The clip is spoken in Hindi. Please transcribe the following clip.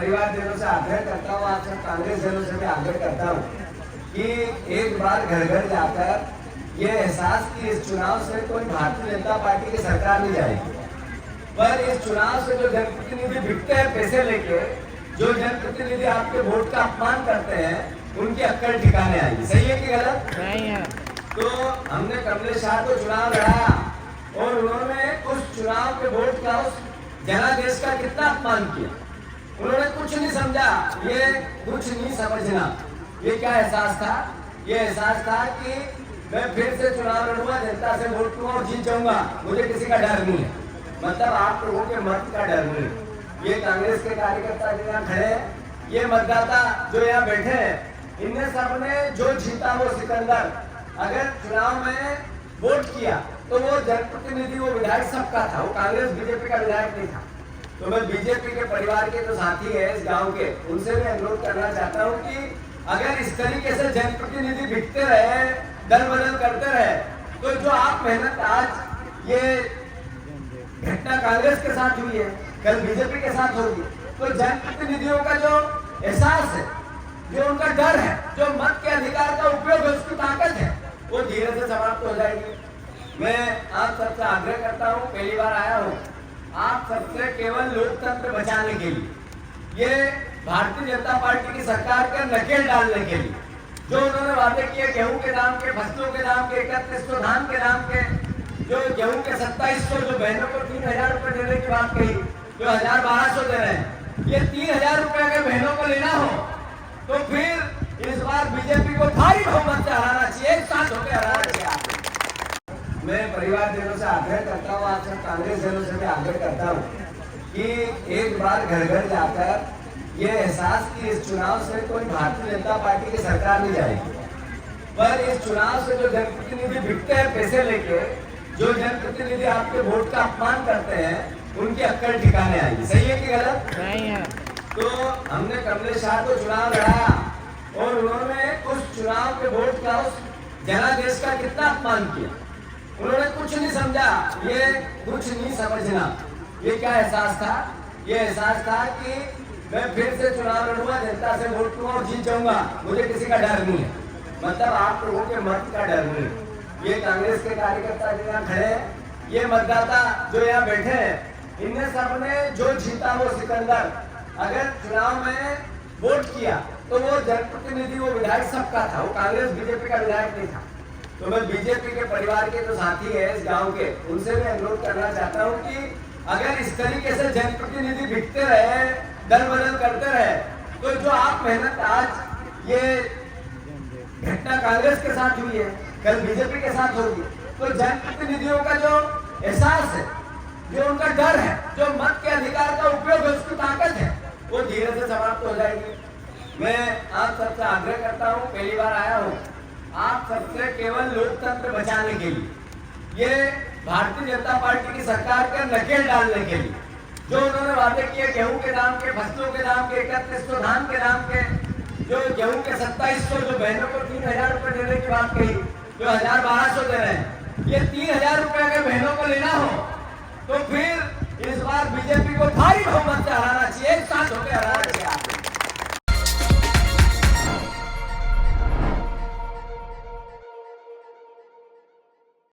परिवार जनों से आग्रह करता हूँ, आप सब कांग्रेस जनों से भी आग्रह करता हूँ कि एक बार घर घर जाकर ये एहसास कि इस चुनाव से कोई भारतीय जनता पार्टी की सरकार नहीं जाएगी, पर इस चुनाव से जो जनप्रतिनिधि बिकते हैं पैसे लेके, जो जनप्रतिनिधि आपके वोट का अपमान करते हैं, उनकी अक्कल ठिकाने आएगी। सही है कि गलत? नहीं है। तो हमने कमलेश शाह को चुनाव लड़ाया और उन्होंने उस चुनाव के वोट का, उस जनादेश का कितना अपमान किया। उन्होंने कुछ नहीं समझा, ये कुछ नहीं समझना। ये क्या एहसास था? ये एहसास था कि मैं फिर से चुनाव लड़ूंगा, जनता से वोट लूंगा और जीत जाऊंगा, मुझे किसी का डर नहीं है। मतलब आप लोगों के मत का डर नहीं। ये कांग्रेस के कार्यकर्ता जो यहाँ खड़े हैं, ये मतदाता जो यहाँ बैठे हैं, इनने सबने जो जीता वो सिकंदर, अगर चुनाव में वोट किया तो वो जनप्रतिनिधि, वो विधायक सबका था, वो कांग्रेस बीजेपी का विधायक नहीं था। तो मैं बीजेपी के परिवार के जो साथी है इस गांव के, उनसे मैं अनुरोध करना चाहता हूं कि अगर इस तरीके से जनप्रतिनिधि बिकते रहे, दल बदल करते रहे, तो जो आप मेहनत, आज ये घटना कांग्रेस के साथ हुई है, कल बीजेपी के साथ होगी, तो जनप्रतिनिधियों का जो एहसास है, जो उनका डर है, जो मत के अधिकार का उपयोग है, उसकी ताकत है, वो धीरे से समाप्त हो जाएगी। मैं आप सबसे आग्रह करता हूँ, पहली बार आया हूँ, आप सबसे केवल लोकतंत्र बचाने के लिए, ये भारतीय जनता पार्टी की सरकार का नकेल डालने के लिए, जो उन्होंने वादे किए गेहूं के दाम के, फसलों के दाम के, 3100 धान के दाम के, जो गेहूं के 2700, जो बहनों को 3000 रुपए देने की बात कही, जो 1200 दे रहे हैं, ये 3000 रुपए अगर बहनों को लेना हो तो फिर इस बार बीजेपी को भारी बहुमत से हराना चाहिए, एक साथ होकर हराना चाहिए। मैं परिवार जनों से आग्रह करता हूँ, आप सब कांग्रेस जनों से भी आग्रह करता हूँ कि एक बार घर घर जाकर ये एहसास कि इस चुनाव से कोई भारतीय जनता पार्टी की सरकार नहीं जाएगी, पर इस चुनाव से जो जनप्रतिनिधि बिकते हैं पैसे लेके, जो जनप्रतिनिधि आपके वोट का अपमान करते हैं, उनकी अक्कल ठिकाने आएगी। सही है कि गलत? नहीं है। तो हमने कमलेश शाह को चुनाव लड़ाया और उन्होंने उस चुनाव के वोट का, उस जनादेश का कितना अपमान किया। उन्होंने कुछ नहीं समझा, ये कुछ नहीं समझना। ये क्या एहसास था? ये एहसास था कि मैं फिर से चुनाव लड़ूंगा, जनता से वोट लूंगा और जीत जाऊंगा, मुझे किसी का डर नहीं है। मतलब आप लोगों के मत का डर नहीं। ये कांग्रेस के कार्यकर्ता जो यहाँ खड़े हैं, ये मतदाता जो यहाँ बैठे हैं, इनने सबने जो जीता वो सिकंदर, अगर चुनाव में वोट किया तो वो जनप्रतिनिधि, वो विधायक सबका था, वो कांग्रेस बीजेपी का विधायक नहीं था। तो मैं बीजेपी के परिवार के जो साथी है इस गांव के, उनसे मैं अनुरोध करना चाहता हूं कि अगर इस तरीके से जनप्रतिनिधि बिकते रहे, दल बदल करते रहे, तो जो आप मेहनत, आज ये घटना कांग्रेस के साथ हुई है, कल बीजेपी के साथ होगी, तो जनप्रतिनिधियों का जो एहसास है, जो उनका डर है, जो मत के अधिकार का उपयोग है, उसकी ताकत है, वो धीरे से समाप्त हो जाएगी। मैं आप सबसे आग्रह करता हूँ, पहली बार आया हूँ, आप सबसे केवल लोकतंत्र बचाने के लिए, ये भारतीय जनता पार्टी की सरकार का नकेल डालने के लिए, जो उन्होंने वादे किए गेहूं के दाम के, फसलों के दाम के, 3100 धान के दाम के, जो गेहूं के 2700, जो बहनों को 3000 रुपए देने की बात कही, जो 1200 दे रहे हैं, ये 3000 रुपए अगर बहनों को लेना हो तो फिर इस बार बीजेपी को भारी बहुमत से हराना चाहिए, एक साथ होकर हराना चाहिए।